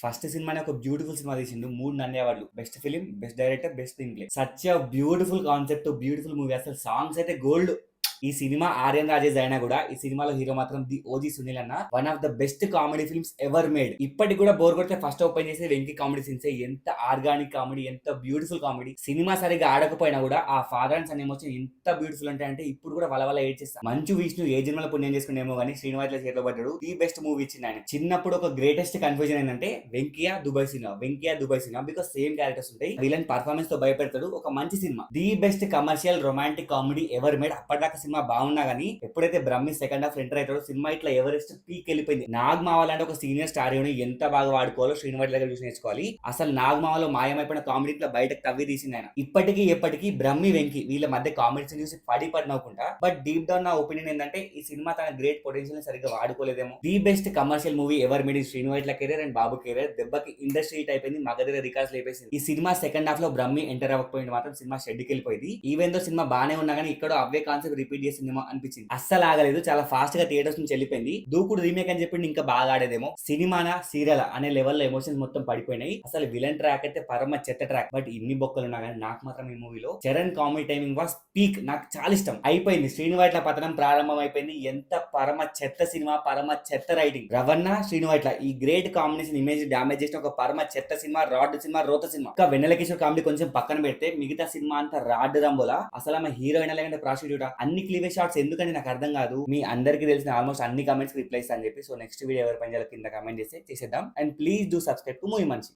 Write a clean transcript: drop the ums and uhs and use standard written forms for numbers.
First సినిమానే ఒక beautiful cinema తీసిండు. 3 నంది అవార్డులు. Best film, best director, best screen play. Such a beautiful concept, beautiful movie. అసలు songs అయితే గోల్డ్. ఈ సినిమా ఆర్యన్ రాజేష్ అయినా కూడా ఈ సినిమాలో హీరో మాత్రం ది ఓజీ సునీల్ అన్న. One of the best comedy films ever made. ఇప్పటికి కూడా బోర్ కొడితే ఫస్ట్ ఓపెన్ చేసి వెంకీ కామెడీ సీన్స్. ఎంత ఆర్గానిక్ కామెడీ, ఎంత బ్యూటిఫుల్ కామెడీ. సినిమా సరిగ్గా ఆడకపోయినా కూడా ఆ ఫాదర్ అండ్ సన్ ఎమోషన్ ఎంత బ్యూటిఫుల్ అంటే ఇప్పుడు కూడా వల ఏడ్చేస్తా. మంచు విష్ణు ఏ జన్మలో పుణ్యం చేసుకునేమో కానీ శ్రీనివాస్ చేతిలో పడ్డాడు. ది బెస్ట్ మూవీ ఇచ్చింది ఆయన. చిన్నప్పుడు ఒక గ్రేటెస్ట్ కన్ఫ్యూజన్ ఏంటంటే వెంకయ్య దుబాయ్ సినిమా బికాస్ సేమ్ క్యారెక్టర్స్ ఉంటాయి. విలన్ పర్ఫార్మెన్స్ తో భయపెడతాడు. ఒక మంచి సినిమా, the best commercial romantic comedy ever made. అప్పటిదాకా సినిమా బాగున్నా గానీ ఎప్పుడైతే బ్రహ్మి సెకండ్ హాఫ్ ఎంటర్ అవుతాడో సినిమా ఇట్లా ఎవరెస్ట్ పీక్ వెళ్ళిపోయింది. నాగమావల్ అంటే ఒక సీనియర్ స్టార్ ని ఎంత బాగా వాడుకోవాలో శ్రీనివాస్ దగ్గర చూసి నేర్చుకోవాలి. అసలు నాగమావలో మాయమైపోయిన కామెడీ ఇట్లా బయటకు తవ్వి తీసింది ఆయన. ఇప్పటికీ ఎప్పటికీ బ్రహ్మి వెంకి వీళ్ళ మధ్య కామెడీస్ చూసి పడి నవ్వుకుంటా. బట్ డీప్ డౌన్ నా ఒపీనియన్ ఏంటంటే ఈ సినిమా తన గ్రేట్ పొటెన్షియల్ సరిగ్గా వాడుకోలేదేమో. The best commercial movie ever made Srinivas career and Babu career. దెబ్బకి ఇండస్ట్రీ హిట్ అయిపోయింది. మగధీర రికార్డ్స్ లేపేసింది. ఈ సినిమా సెకండ్ హాఫ్ లో బ్రహ్మి ఎంటర్ అవ్వకపోయింది మాత్రం సినిమా షెడ్కి వెళ్ళిపోయింది. ఈవెన్ దో సినిమా బానే ఉన్నా కానీ ఇక్కడ అవే కాన్సెప్ట్ రిపీట్ చేసిందేమో అనిపించింది. అస్సలు ఆగలేదు. చాలా ఫాస్ట్ గా థియేటర్స్ నుంచి వెళ్ళిపోయింది. దూకుడు రీమేక్ అని చెప్పి ఇంకా బాగా ఆడేదేమో. సినిమానా సీరియల్ అనే లెవెల్లో ఎమోషన్స్ మొత్తం పడిపోయినాయి. అసలు విలన్ ట్రాక్ అయితే పరమ చెత్త ట్రాక్. బట్ ఇన్ని బొక్కలు ఉన్నా కానీ నాకు మాత్రం ఈ మూవీలో Charan comedy timing was peak. నాకు చాలా ఇష్టం. అయిపోయింది శ్రీనివాట్ల పతనం ప్రారంభం అయిపోయింది. ఎంత పరమ చెత్త సినిమా, పరమ చెత్త రైటింగ్. రవణ శ్రీనివాట్ల ఈ గ్రేట్ కాంబినేషన్ ఇమేజ్ డామేజ్ చేసిన ఒక పరమ చెత్త సినిమా, రాడ్ సినిమా, రోత సినిమా. ఇంకా వెన్నెల కిషోర్ కామెడీ కొంచెం పక్కన పెడితే మిగతా సినిమా అంతా రాడ్ రంబోలా. అసలు ఆమె హీరోయిన్ లేదంటే ప్రాస్టిట్యూట్. అన్ని క్లీవే షాట్స్ ఎందుకని నాకు అర్థం కాదు. మీ అందరికీ తెలిసిన ఆల్మోస్ట్ అన్ని కామెంట్స్ రిప్లై ఇస్తా అని చెప్పి సో నెక్స్ట్ వీడియో ఎవరి పని కింద కామెంట్ చేసేద్దాం. And please do subscribe to movie మంచి.